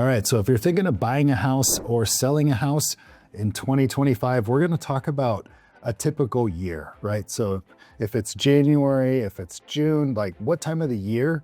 All right, so if you're thinking of buying a house or selling a house in 2025, we're gonna talk about a typical year, right? So if it's January, if it's June, like what time of the year,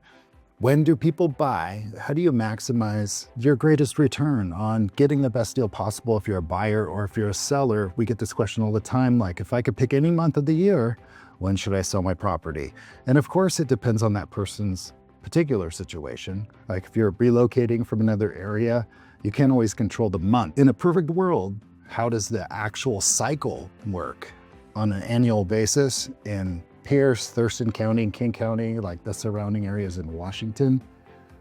when do people buy? How do you maximize your greatest return on getting the best deal possible if you're a buyer or if you're a seller? We get this question all the time, like if I could pick any month of the year, when should I sell my property? And of course, it depends on that person's particular situation. Like if you're relocating from another area, you can't always control the month. In a perfect world, how does the actual cycle work on an annual basis in Pierce, Thurston County, and King County, like the surrounding areas in Washington?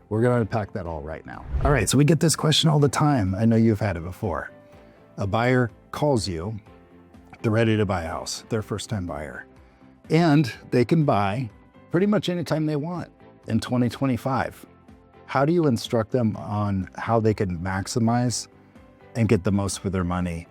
We're gonna unpack that all right now. All right, so we get this question all the time. I know you've had it before. A buyer calls you, they're ready to buy a house, they're a first-time buyer, and they can buy pretty much anytime they want in 2025. How do you instruct them on how they can maximize and get the most for their money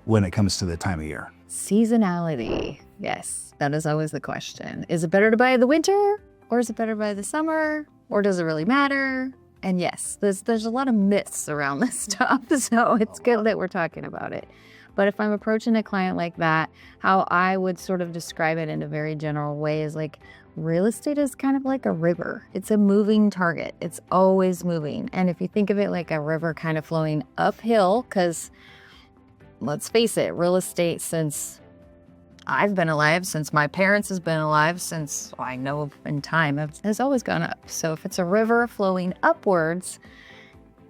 when it comes to the time of year? Seasonality. Yes, that is always the question. Is it better to buy in the winter or is it better to buy the summer, or does it really matter? And yes, there's a lot of myths around this stuff, so it's good that we're talking about it. But if I'm approaching a client like that, how I would sort of describe it in a very general way is like, real estate is kind of like a river. It's a moving target. It's always moving. And if you think of it like a river kind of flowing uphill, because let's face it, real estate, since I've been alive, since my parents has been alive, since I know of in time, has always gone up. So if it's a river flowing upwards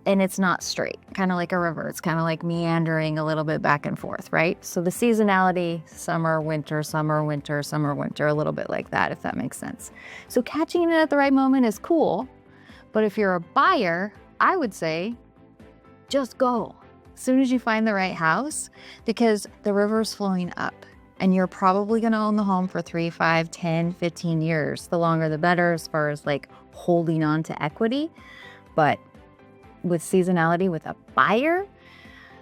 and it's not straight, kind of like a river, it's kind of like meandering a little bit back and forth, right? So the seasonality, summer, winter, summer, winter, summer, winter, a little bit like that, if that makes sense. So catching it at the right moment is cool. But if you're a buyer, I would say just go as soon as you find the right house, because the river's flowing up. And you're probably going to own the home for 3, 5, 10, 15 years. The longer the better as far as like holding on to equity. But with seasonality, with a buyer,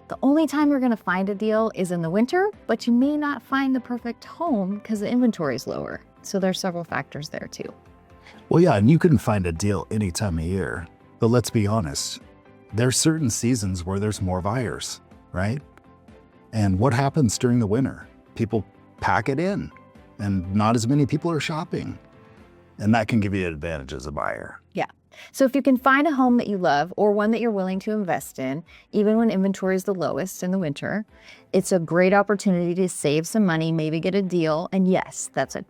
the only time you're going to find a deal is in the winter, but you may not find the perfect home because the inventory is lower. So there's several factors there too. Well, yeah, and you can find a deal any time of year, but let's be honest, there's certain seasons where there's more buyers, right? And what happens during the winter? People pack it in and not as many people are shopping. And that can give you an advantage as a buyer. Yeah. So if you can find a home that you love or one that you're willing to invest in, even when inventory is the lowest in the winter, it's a great opportunity to save some money, maybe get a deal. And yes, that's a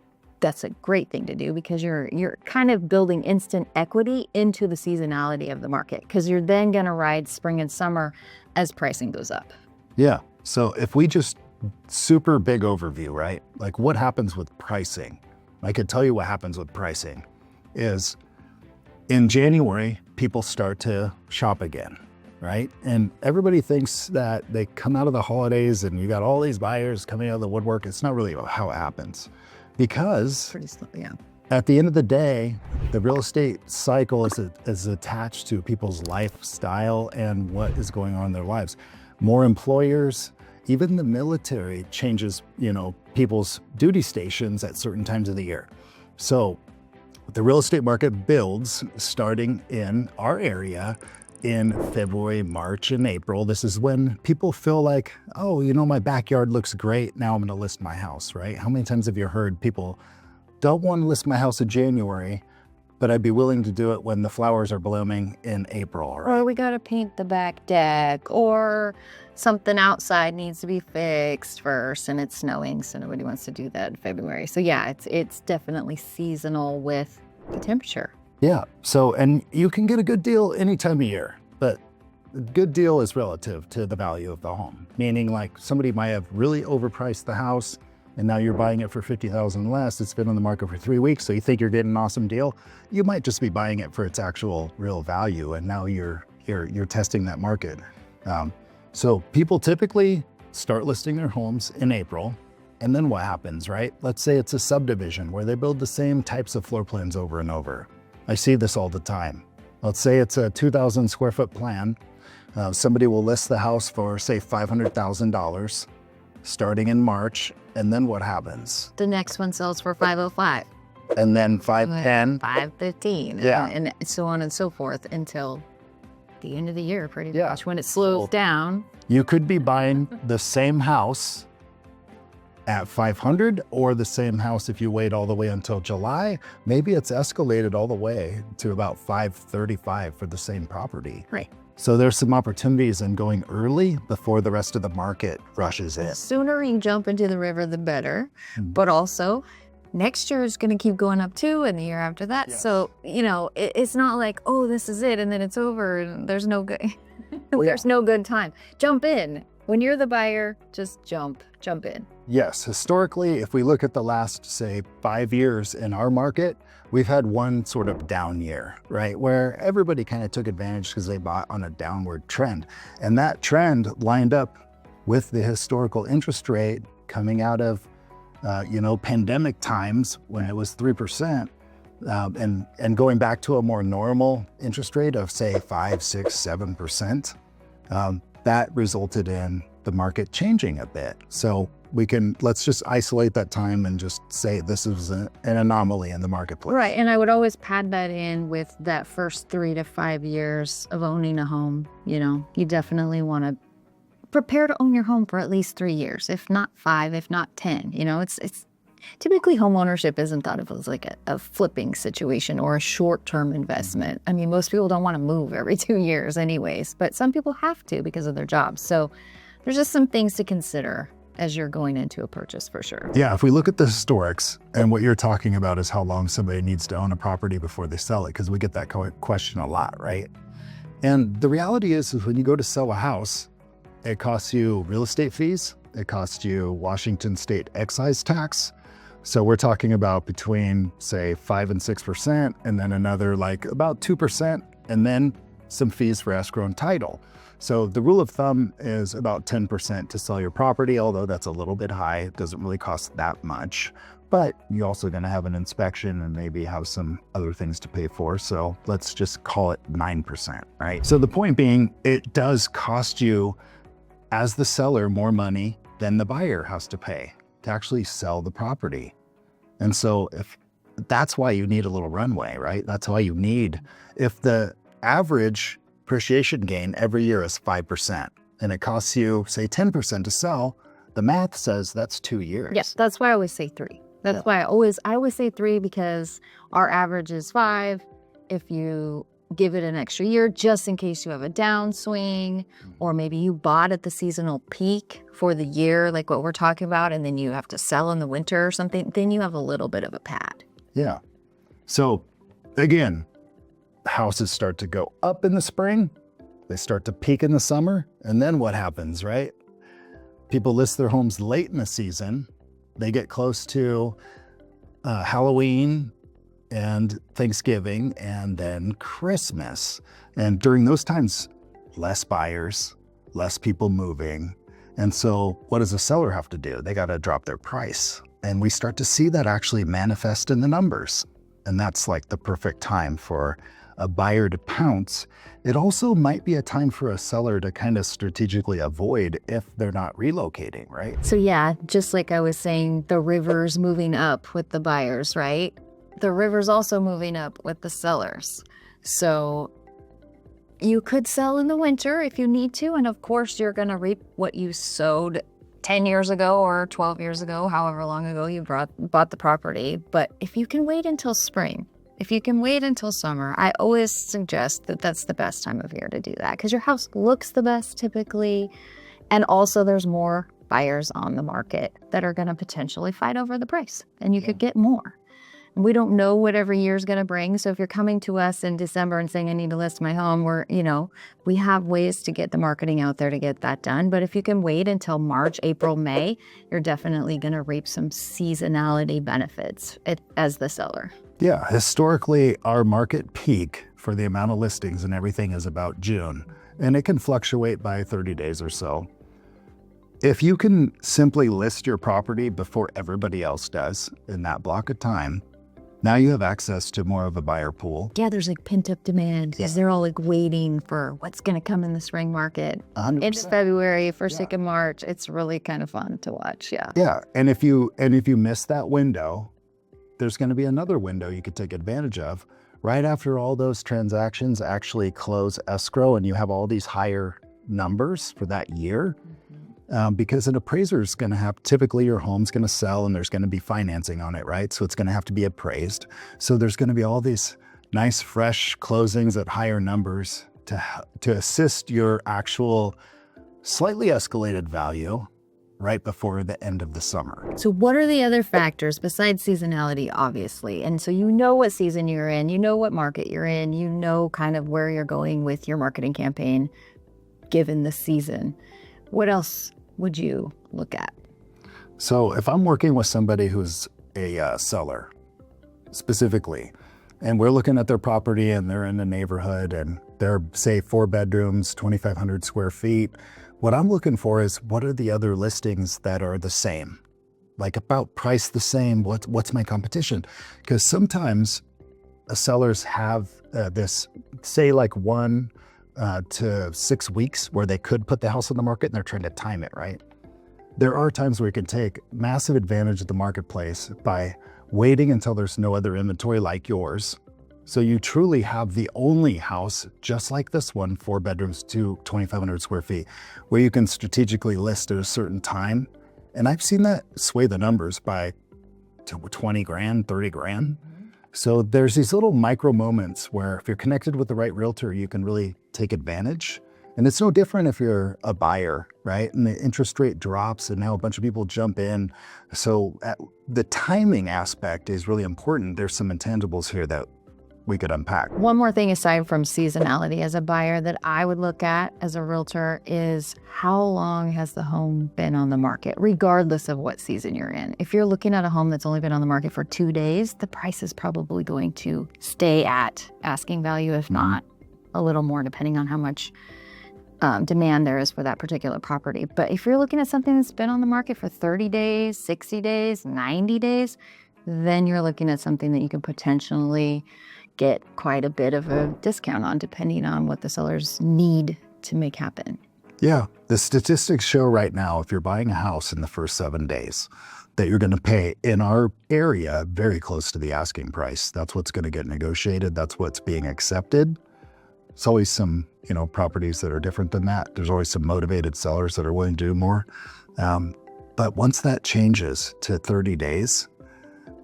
great thing to do because you're kind of building instant equity into the seasonality of the market, because you're then going to ride spring and summer as pricing goes up. Yeah. So if we just super big overview, right? Like what happens with pricing? I could tell you what happens with pricing is in January, people start to shop again, right? And everybody thinks that they come out of the holidays and you got all these buyers coming out of the woodwork. It's not really how it happens, because Pretty slow, yeah. At the end of the day, the real estate cycle is attached to people's lifestyle and what is going on in their lives. More employers, even the military changes, people's duty stations at certain times of the year. So the real estate market builds starting in our area in February, March, and April. This is when people feel like, oh, my backyard looks great. Now I'm going to list my house, right? How many times have you heard people don't want to list my house in January, but I'd be willing to do it when the flowers are blooming in April, right? Or we got to paint the back deck, or something outside needs to be fixed first and it's snowing, so nobody wants to do that in February. So yeah, it's definitely seasonal with the temperature. Yeah, so, and you can get a good deal any time of year, but a good deal is relative to the value of the home. Meaning like somebody might have really overpriced the house and now you're buying it for $50,000 less. It's been on the market for 3 weeks, so you think you're getting an awesome deal. You might just be buying it for its actual real value, and now you're testing that market. So people typically start listing their homes in April, and then what happens, right? Let's say it's a subdivision where they build the same types of floor plans over and over. I see this all the time. Let's say it's a 2,000 square foot plan. Somebody will list the house for, say, $500,000 starting in March, and then what happens? The next one sells for $505. And then $510. $515. Yeah. And so on and so forth until the end of the year, pretty Yeah. much, when it slows down. You could be buying the same house at 500 or the same house if you wait all the way until July. Maybe it's escalated all the way to about 535 for the same property. Right. So there's some opportunities in going early before the rest of the market rushes in. The sooner you jump into the river, the better. But also, next year is going to keep going up too, and the year after that. Yes. So, it's not like, oh, this is it, and then it's over, and there's no good, there's no good time. Jump in. When you're the buyer, just jump in. Yes, historically, if we look at the last, say, 5 years in our market, we've had one sort of down year, right? Where everybody kind of took advantage because they bought on a downward trend. And that trend lined up with the historical interest rate coming out of, pandemic times when it was 3%, and going back to a more normal interest rate of, say, 5, 6, 7%. That resulted in the market changing a bit. So let's just isolate that time and just say this is an anomaly in the marketplace. Right, and I would always pad that in with that first 3 to 5 years of owning a home. You definitely want to prepare to own your home for at least 3 years, if not 5, if not 10. It's typically home ownership isn't thought of as like a flipping situation or a short-term investment. I mean, most people don't want to move every 2 years anyways, but some people have to because of their jobs. So there's just some things to consider as you're going into a purchase for sure. Yeah, if we look at the historics, and what you're talking about is how long somebody needs to own a property before they sell it, because we get that question a lot, right? And the reality is when you go to sell a house, it costs you real estate fees, it costs you Washington state excise tax. So we're talking about between, say, 5 and 6%, and then another like about 2%, and then some fees for escrow and title. So the rule of thumb is about 10% to sell your property, although that's a little bit high. It doesn't really cost that much, but you're also going to have an inspection and maybe have some other things to pay for. So let's just call it 9%, right? So the point being, it does cost you as the seller more money than the buyer has to pay to actually sell the property. And so that's why you need a little runway, right? That's why you need, if the average appreciation gain every year is 5%, and it costs you, say, 10% to sell, the math says that's 2 years. Yes, that's why I always say 3. That's why I always say 3, because our average is 5. If you give it an extra year, just in case you have a downswing, or maybe you bought at the seasonal peak for the year, like what we're talking about, and then you have to sell in the winter or something, then you have a little bit of a pad. Yeah. So again, houses start to go up in the spring, they start to peak in the summer, and then what happens, right? People list their homes late in the season. They get close to Halloween and Thanksgiving and then Christmas. And during those times, less buyers, less people moving. And so what does a seller have to do? They got to drop their price. And we start to see that actually manifest in the numbers. And that's like the perfect time for a buyer to pounce. It also might be a time for a seller to kind of strategically avoid if they're not relocating, right? So yeah, just like I was saying, the river's moving up with the buyers, right? The river's also moving up with the sellers. So you could sell in the winter if you need to, and of course you're going to reap what you sowed 10 years ago or 12 years ago, however long ago you bought the property. But if you can wait until spring, if you can wait until summer, I always suggest that that's the best time of year to do that, because your house looks the best typically, and also there's more buyers on the market that are going to potentially fight over the price, and you could get more. We don't know what every year is going to bring. So if you're coming to us in December and saying, I need to list my home, we have ways to get the marketing out there to get that done. But if you can wait until March, April, May, you're definitely going to reap some seasonality benefits as the seller. Yeah, historically, our market peak for the amount of listings and everything is about June, and it can fluctuate by 30 days or so. If you can simply list your property before everybody else does in that block of time, now you have access to more of a buyer pool. Yeah, there's like pent up demand because they're all like waiting for what's going to come in the spring market. 100%. Into February, first week of March. It's really kind of fun to watch. Yeah. Yeah, and if you miss that window, there's going to be another window you could take advantage of right after all those transactions actually close escrow and you have all these higher numbers for that year, because an appraiser is going to have, typically your home's going to sell and there's going to be financing on it, right? So it's going to have to be appraised. So there's going to be all these nice fresh closings at higher numbers to assist your actual slightly escalated value right before the end of the summer. So what are the other factors besides seasonality, obviously? And so you know what season you're in, you know what market you're in, you know kind of where you're going with your marketing campaign given the season. What else would you look at? So if I'm working with somebody who's a seller specifically, and we're looking at their property and they're in the neighborhood and they're, say, 4 bedrooms, 2,500 square feet, what I'm looking for is what are the other listings that are the same? Like about price the same, what's my competition? Because sometimes sellers have this, say like 1 to 6 weeks where they could put the house on the market and they're trying to time it, right? There are times where you can take massive advantage of the marketplace by waiting until there's no other inventory like yours. So you truly have the only house just like this one, 4 bedrooms, 2,500 square feet, where you can strategically list at a certain time. And I've seen that sway the numbers by 20 grand, 30 grand. So there's these little micro moments where if you're connected with the right realtor, you can really take advantage. And it's no different if you're a buyer, right? And the interest rate drops and now a bunch of people jump in. So the timing aspect is really important. There's some intangibles here that we could unpack. One more thing aside from seasonality as a buyer that I would look at as a realtor is how long has the home been on the market, regardless of what season you're in. If you're looking at a home that's only been on the market for 2 days, the price is probably going to stay at asking value, if not a little more, depending on how much demand there is for that particular property. But if you're looking at something that's been on the market for 30 days, 60 days, 90 days, then you're looking at something that you could potentially get quite a bit of a discount on, depending on what the sellers need to make happen. Yeah, the statistics show right now, if you're buying a house in the first 7 days, that you're going to pay in our area very close to the asking price. That's what's going to get negotiated. That's what's being accepted. It's always some, properties that are different than that. There's always some motivated sellers that are willing to do more. But once that changes to 30 days,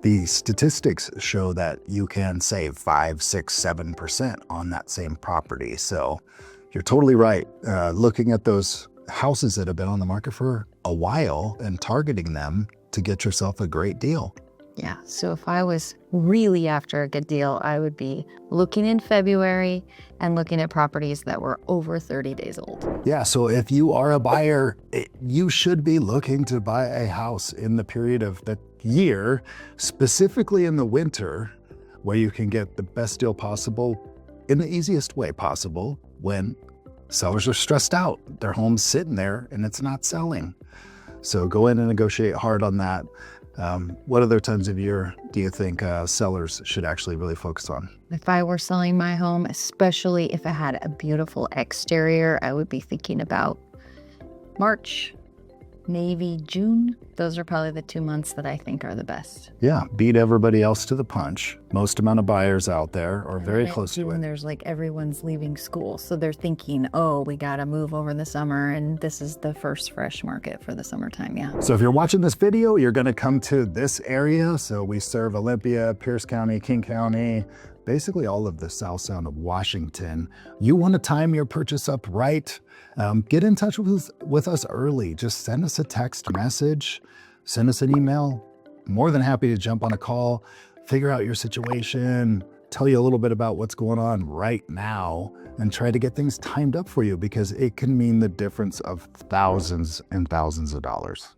the statistics show that you can save 5, 6, 7% on that same property. So you're totally right. Looking at those houses that have been on the market for a while and targeting them to get yourself a great deal. Yeah, so if I was really after a good deal, I would be looking in February and looking at properties that were over 30 days old. Yeah, so if you are a buyer, you should be looking to buy a house in the period of the year, specifically in the winter, where you can get the best deal possible in the easiest way possible when sellers are stressed out. Their home's sitting there and it's not selling. So go in and negotiate hard on that. What other times of year do you think sellers should actually really focus on? If I were selling my home, especially if it had a beautiful exterior, I would be thinking about March, maybe June. Those are probably the 2 months that I think are the best. Yeah, beat everybody else to the punch. Most amount of buyers out there are very close to it. There's everyone's leaving school, so they're thinking, oh, we got to move over the summer, and this is the first fresh market for the summertime, yeah. So if you're watching this video, you're going to come to this area. So we serve Olympia, Pierce County, King County, basically all of the South Sound of Washington. You want to time your purchase up right. Get in touch with us early. Just send us a text message, send us an email. More than happy to jump on a call, figure out your situation, tell you a little bit about what's going on right now, and try to get things timed up for you because it can mean the difference of thousands and thousands of dollars.